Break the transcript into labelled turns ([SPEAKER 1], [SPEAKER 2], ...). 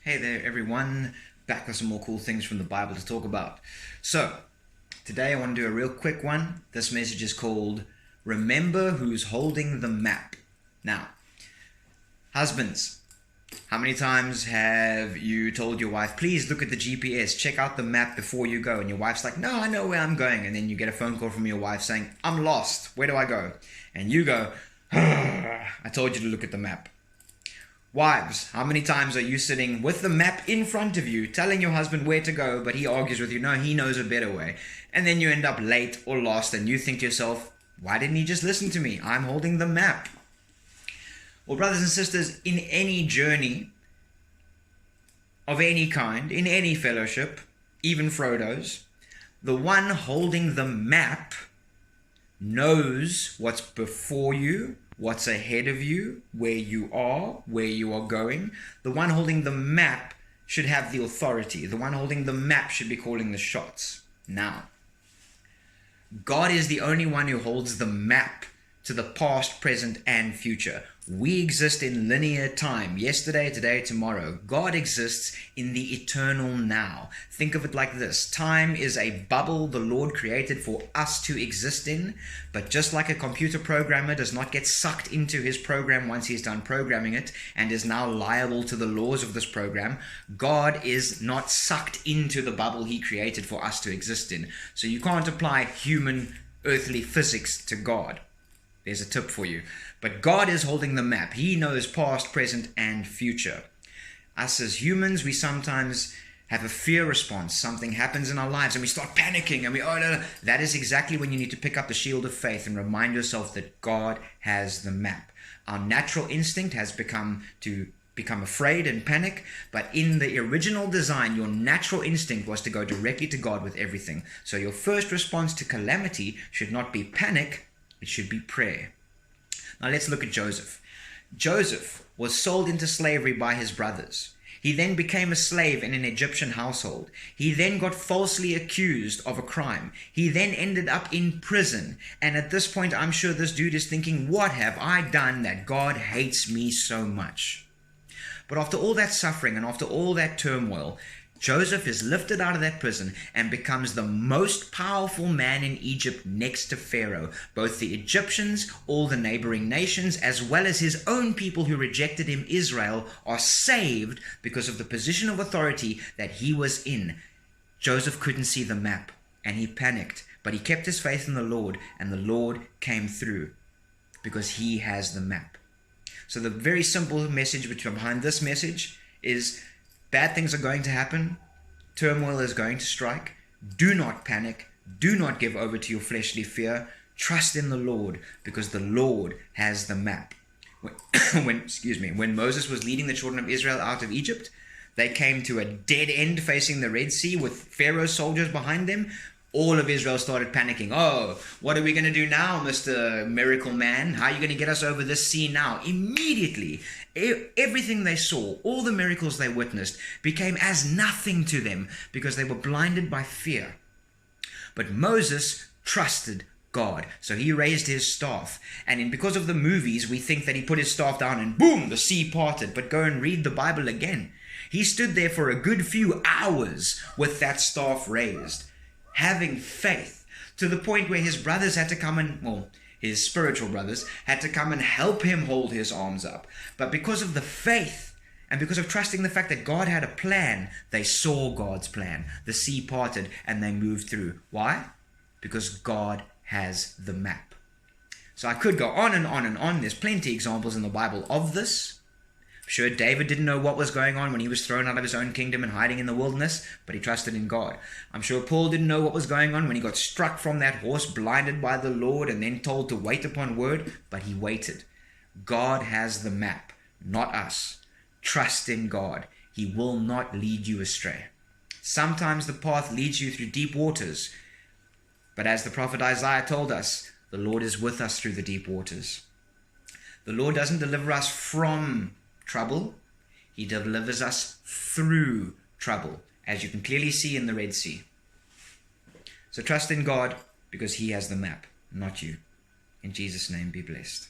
[SPEAKER 1] Hey there everyone, back with some more cool things from the Bible to talk about. So, today I want to do a real quick one. This message is called Remember Who's Holding the Map. Now, husbands, how many times have you told your wife, please look at the GPS, check out the map before you go? And your wife's like, no, I know where I'm going. And then you get a phone call from your wife saying, I'm lost, where do I go? And you go, I told you to look at the map. Wives, how many times are you sitting with the map in front of you, telling your husband where to go, but he argues with you, no, he knows a better way. And then you end up late or lost, and you think to yourself, why didn't he just listen to me? I'm holding the map. Well, brothers and sisters, in any journey of any kind, in any fellowship, even Frodo's, the one holding the map knows what's before you, what's ahead of you, where you are going. The one holding the map should have the authority. The one holding the map should be calling the shots. Now, God is the only one who holds the map to the past, present, and future. We exist in linear time, yesterday, today, tomorrow. God exists in the eternal now. Think of it like this. Time is a bubble the Lord created for us to exist in, but just like a computer programmer does not get sucked into his program once he's done programming it and is now liable to the laws of this program, God is not sucked into the bubble he created for us to exist in. So you can't apply human earthly physics to God. There's a tip for you. But God is holding the map. He knows past, present, and future. Us as humans, we sometimes have a fear response. Something happens in our lives and we start panicking and no. That is exactly when you need to pick up the shield of faith and remind yourself that God has the map. Our natural instinct has become afraid and panic, but in the original design, your natural instinct was to go directly to God with everything. So your first response to calamity should not be panic, it should be prayer. Now let's look at Joseph. Joseph was sold into slavery by his brothers. He then became a slave in an Egyptian household. He then got falsely accused of a crime. He then ended up in prison. And at this point, I'm sure this dude is thinking, what have I done that God hates me so much? But after all that suffering and after all that turmoil, Joseph is lifted out of that prison and becomes the most powerful man in Egypt next to Pharaoh. Both the Egyptians, all the neighboring nations, as well as his own people who rejected him, Israel, are saved because of the position of authority that he was in. Joseph couldn't see the map and he panicked, but he kept his faith in the Lord, and the Lord came through because he has the map. So the very simple message behind this message is, bad things are going to happen. Turmoil is going to strike. Do not panic. Do not give over to your fleshly fear. Trust in the Lord, because the Lord has the map. When Moses was leading the children of Israel out of Egypt, they came to a dead end facing the Red Sea with Pharaoh's soldiers behind them. All of Israel started panicking. Oh, what are we going to do now, Mr. Miracle Man? How are you going to get us over this sea now? Immediately, everything they saw, all the miracles they witnessed, became as nothing to them because they were blinded by fear. But Moses trusted God, so he raised his staff. And because of the movies, we think that he put his staff down and boom, the sea parted. But go and read the Bible again. He stood there for a good few hours with that staff raised, having faith, to the point where his brothers had to come and, his spiritual brothers had to come and help him hold his arms up. But because of the faith and because of trusting the fact that God had a plan, they saw God's plan. The sea parted and they moved through. Why? Because God has the map. So I could go on and on and on. There's plenty of examples in the Bible of this. I'm sure David didn't know what was going on when he was thrown out of his own kingdom and hiding in the wilderness, but he trusted in God. I'm sure Paul didn't know what was going on when he got struck from that horse, blinded by the Lord, and then told to wait upon word, but he waited. God has the map, not us. Trust in God. He will not lead you astray. Sometimes the path leads you through deep waters, but as the prophet Isaiah told us, the Lord is with us through the deep waters. The Lord doesn't deliver us from trouble, he delivers us through trouble, as you can clearly see in the Red Sea. So trust in God, because he has the map, not you. In Jesus' name, be blessed.